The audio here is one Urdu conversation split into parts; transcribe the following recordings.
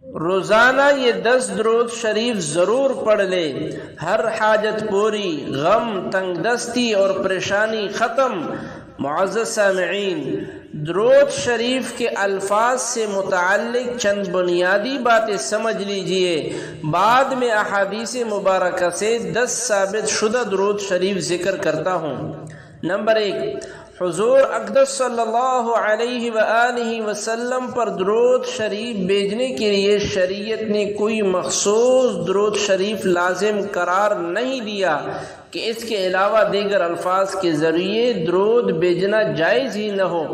روزانہ یہ 10 درود شریف ضرور پڑھ لے، ہر حاجت پوری، غم، تنگ دستی اور پریشانی ختم۔ معزز سامعین، درود شریف کے الفاظ سے متعلق چند بنیادی باتیں سمجھ لیجئے، بعد میں احادیث مبارکہ سے 10 ثابت شدہ درود شریف ذکر کرتا ہوں۔ نمبر 1، حضور اقدس صلی اللہ علیہ وآلہ وسلم پر درود شریف بھیجنے کے لیے شریعت نے کوئی مخصوص درود شریف لازم قرار نہیں دیا کہ اس کے علاوہ دیگر الفاظ کے ذریعے درود بھیجنا جائز ہی نہ ہو،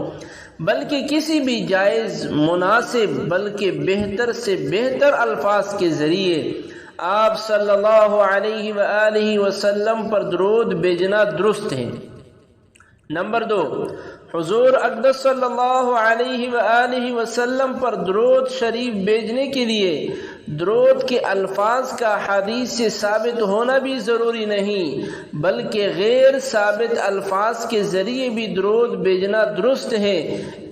بلکہ کسی بھی جائز، مناسب، بلکہ بہتر سے بہتر الفاظ کے ذریعے آپ صلی اللہ علیہ وآلہ وسلم پر درود بھیجنا درست ہے۔ نمبر 2، حضور اقدس صلی اللہ علیہ وآلہ وسلم پر درود شریف بھیجنے کے لیے درود کے الفاظ کا احادیث سے ثابت ہونا بھی ضروری نہیں، بلکہ غیر ثابت الفاظ کے ذریعے بھی درود بھیجنا درست ہے۔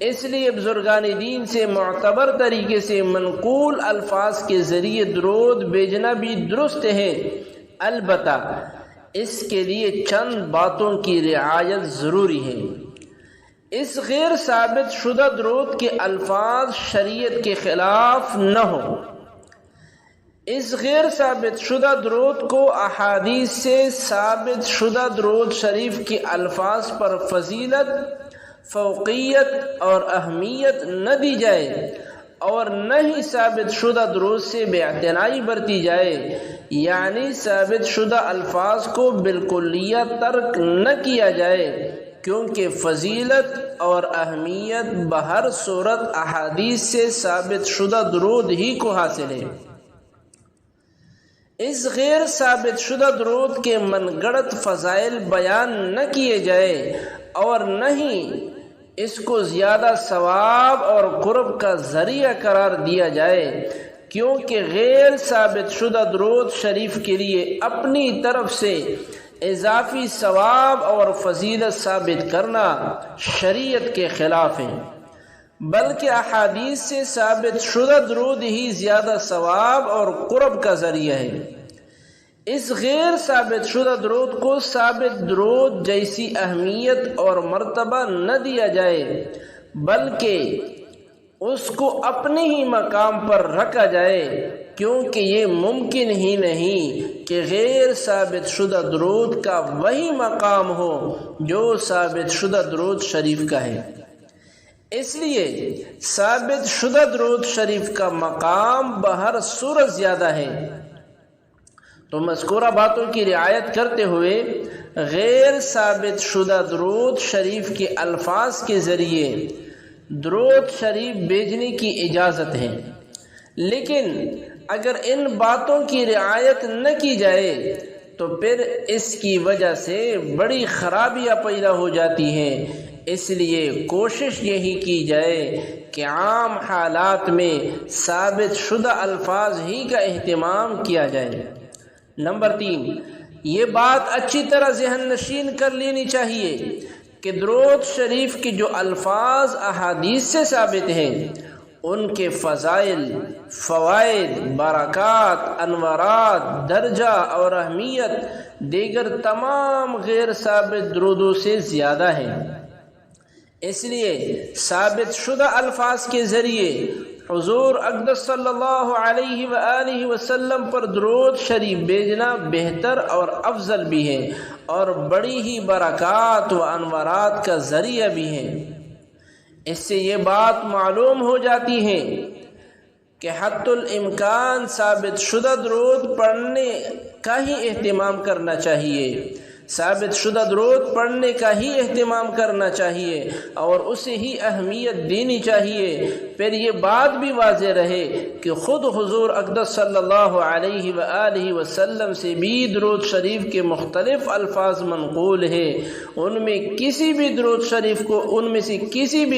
اس لیے بزرگان دین سے معتبر طریقے سے منقول الفاظ کے ذریعے درود بھیجنا بھی درست ہے، البتہ اس کے لیے چند باتوں کی رعایت ضروری ہے۔ اس غیر ثابت شدہ درود کے الفاظ شریعت کے خلاف نہ ہو۔ اس غیر ثابت شدہ درود کو احادیث سے ثابت شدہ درود شریف کے الفاظ پر فضیلت، فوقیت اور اہمیت نہ دی جائے، اور نہ ہی ثابت شدہ درود سے بے اعتنائی برتی جائے، یعنی ثابت شدہ الفاظ کو بالکلیہ ترک نہ کیا جائے، کیونکہ فضیلت اور اہمیت بہر صورت احادیث سے ثابت شدہ درود ہی کو حاصل ہے۔ اس غیر ثابت شدہ درود کے من گڑت فضائل بیان نہ کیے جائے، اور نہ ہی اس کو زیادہ ثواب اور قرب کا ذریعہ قرار دیا جائے، کیونکہ غیر ثابت شدہ درود شریف کے لیے اپنی طرف سے اضافی ثواب اور فضیلت ثابت کرنا شریعت کے خلاف ہے، بلکہ احادیث سے ثابت شدہ درود ہی زیادہ ثواب اور قرب کا ذریعہ ہے۔ اس غیر ثابت شدہ درود کو ثابت درود جیسی اہمیت اور مرتبہ نہ دیا جائے، بلکہ اس کو اپنے ہی مقام پر رکھا جائے، کیونکہ یہ ممکن ہی نہیں کہ غیر ثابت شدہ درود کا وہی مقام ہو جو ثابت شدہ درود شریف کا ہے۔ اس لیے ثابت شدہ درود شریف کا مقام بہر صورت زیادہ ہے۔ تو مذکورہ باتوں کی رعایت کرتے ہوئے غیر ثابت شدہ درود شریف کے الفاظ کے ذریعے درود شریف بھیجنے کی اجازت ہے، لیکن اگر ان باتوں کی رعایت نہ کی جائے تو پھر اس کی وجہ سے بڑی خرابیاں پیدا ہو جاتی ہیں۔ اس لیے کوشش یہی کی جائے کہ عام حالات میں ثابت شدہ الفاظ ہی کا اہتمام کیا جائے۔ نمبر 3، یہ بات اچھی طرح ذہن نشین کر لینی چاہیے کہ درود شریف کے جو الفاظ احادیث سے ثابت ہیں ان کے فضائل، فوائد، برکات، انوارات، درجہ اور اہمیت دیگر تمام غیر ثابت درودوں سے زیادہ ہیں۔ اس لیے ثابت شدہ الفاظ کے ذریعے حضور اقدس صلی اللہ علیہ وآلہ وسلم پر درود شریف بھیجنا بہتر اور افضل بھی ہے، اور بڑی ہی برکات و انوارات کا ذریعہ بھی ہے۔ اس سے یہ بات معلوم ہو جاتی ہے کہ حتی الامکان ثابت شدہ درود پڑھنے کا ہی اہتمام کرنا چاہیے، ثابت شدہ درود پڑھنے کا ہی اہتمام کرنا چاہیے اور اسے ہی اہمیت دینی چاہیے۔ پھر یہ بات بھی واضح رہے کہ خود حضور اقدس صلی اللہ علیہ وآلہ وسلم سے بھی درود شریف کے مختلف الفاظ منقول ہیں، ان میں سے کسی بھی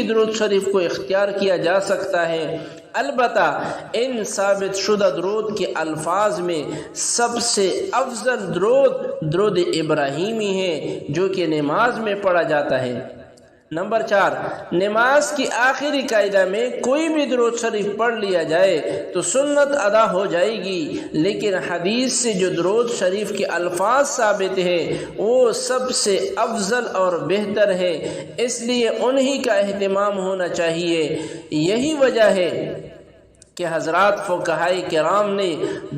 درود شریف کو اختیار کیا جا سکتا ہے۔ البتہ ان ثابت شدہ درود کے الفاظ میں سب سے افضل درود ابراہیمی ہے، جو کہ نماز میں پڑھا جاتا ہے۔ نمبر 4، نماز کی آخری قاعدہ میں کوئی بھی درود شریف پڑھ لیا جائے تو سنت ادا ہو جائے گی، لیکن حدیث سے جو درود شریف کے الفاظ ثابت ہیں وہ سب سے افضل اور بہتر ہے، اس لیے انہی کا اہتمام ہونا چاہیے۔ یہی وجہ ہے کہ حضرات فقہائے کرام نے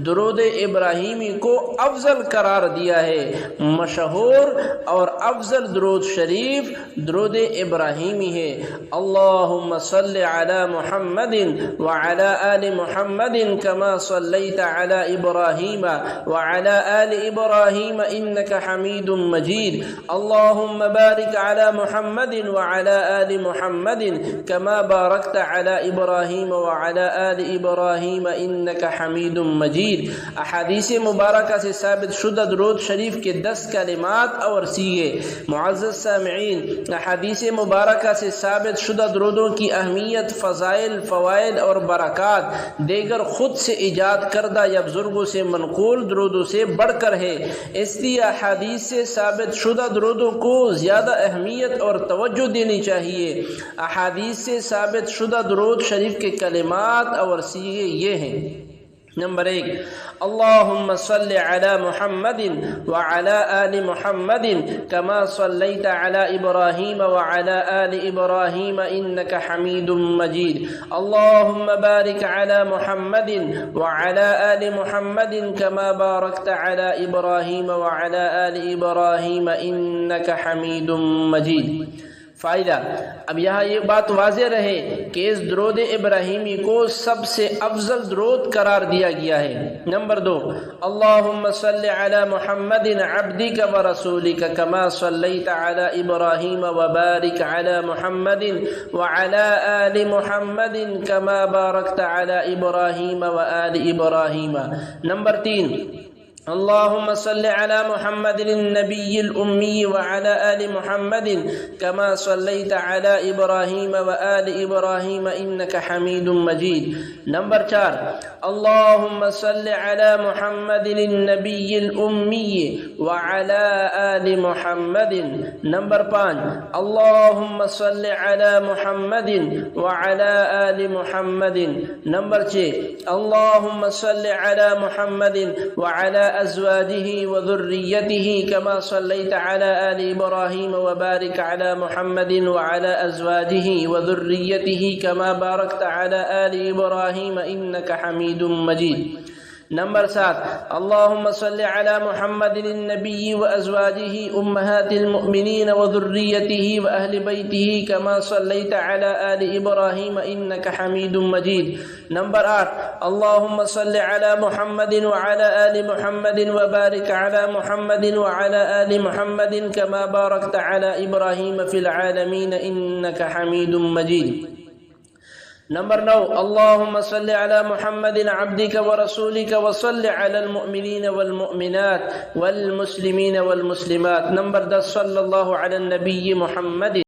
درود ابراہیمی کو افضل قرار دیا ہے۔ مشہور اور افضل درود شریف درود ابراہیمی ہے۔ اللہم صل علی محمد وعلی آل محمد کما صلیت علی ابراہیم وعلی آل ابراہیم انک حمید مجید۔ اللہم بارک علی محمد وعلی آل محمد کما بارکت علی ابراہیم وعلی آل ابراہیم انک حمید مجید۔ احادیث مبارکہ سے ثابت شدہ درود شریف کے 10 کلمات اور سیغے۔ معزز سامعین، احادیث مبارکہ سے ثابت شدہ درودوں کی اہمیت، فضائل، فوائد اور برکات دیگر خود سے ایجاد کردہ یا بزرگوں سے منقول درودوں سے بڑھ کر ہے، اس لیے احادیث سے ثابت شدہ درودوں کو زیادہ اہمیت اور توجہ دینی چاہیے۔ احادیث سے ثابت شدہ درود شریف کے کلمات اور سیغے یہ ہیں۔ نمبر 1، اللہم صل علی محمد وعلی آل محمد کما صلیت علی ابراہیم وعلی آل ابراہیم انک حمید مجید۔ اللہم بارک علی محمد وعلی آل محمد کما بارکت علی ابراہیم وعلی آل ابراہیم انک حمید مجید۔ فائدہ، اب یہاں یہ بات واضح رہے کہ اس درود ابراہیمی کو سب سے افضل درود قرار دیا گیا ہے۔ نمبر 2، اللہم صل علی محمد عبدک ورسولک کما صلیت علی ابراہیم وبارک علی محمد وعلی آل محمد کما بارکت علی ابراہیم وآل ابراہیم۔ نمبر 3، اللہم صل علی محمد النبی الامی وعلی آل محمد کما صلیت علی ابراہیم وآل ابراہیم انک حمید مجید۔ نمبر 4، اللہم صل علی محمد النبی الامی وعلی آل محمد۔ نمبر 5، اللہم صل علی محمد وعلی آل محمد۔ نمبر 6، اللہم صل علی محمد وعلی ازواجہ وذریتہ کما صلیت علی آل ابراہیم وبارک علی محمد وعلی ازواجہ وذریتہ کما بارکت علی آل ابراہیم انک حمید مجید۔ نمبر 7، اللہم صل علی محمد النبی وازواجہ امہات المؤمنین وذریتہ واہل بیتہ کما صلیت علی آل ابراہیم انک حمید مجید۔ نمبر 8، اللہم صل علی محمد وعلی آل محمد وبارک علی محمد وعلی آل محمد کما بارکت علی ابراہیم فی العالمین انک حمید مجید۔ نمبر 9، اللہم صل علی محمد عبدک ورسولک وصل علی المؤمنین والمؤمنات والمسلمین والمسلمات۔ نمبر 10، صلی اللہ علی النبی محمد۔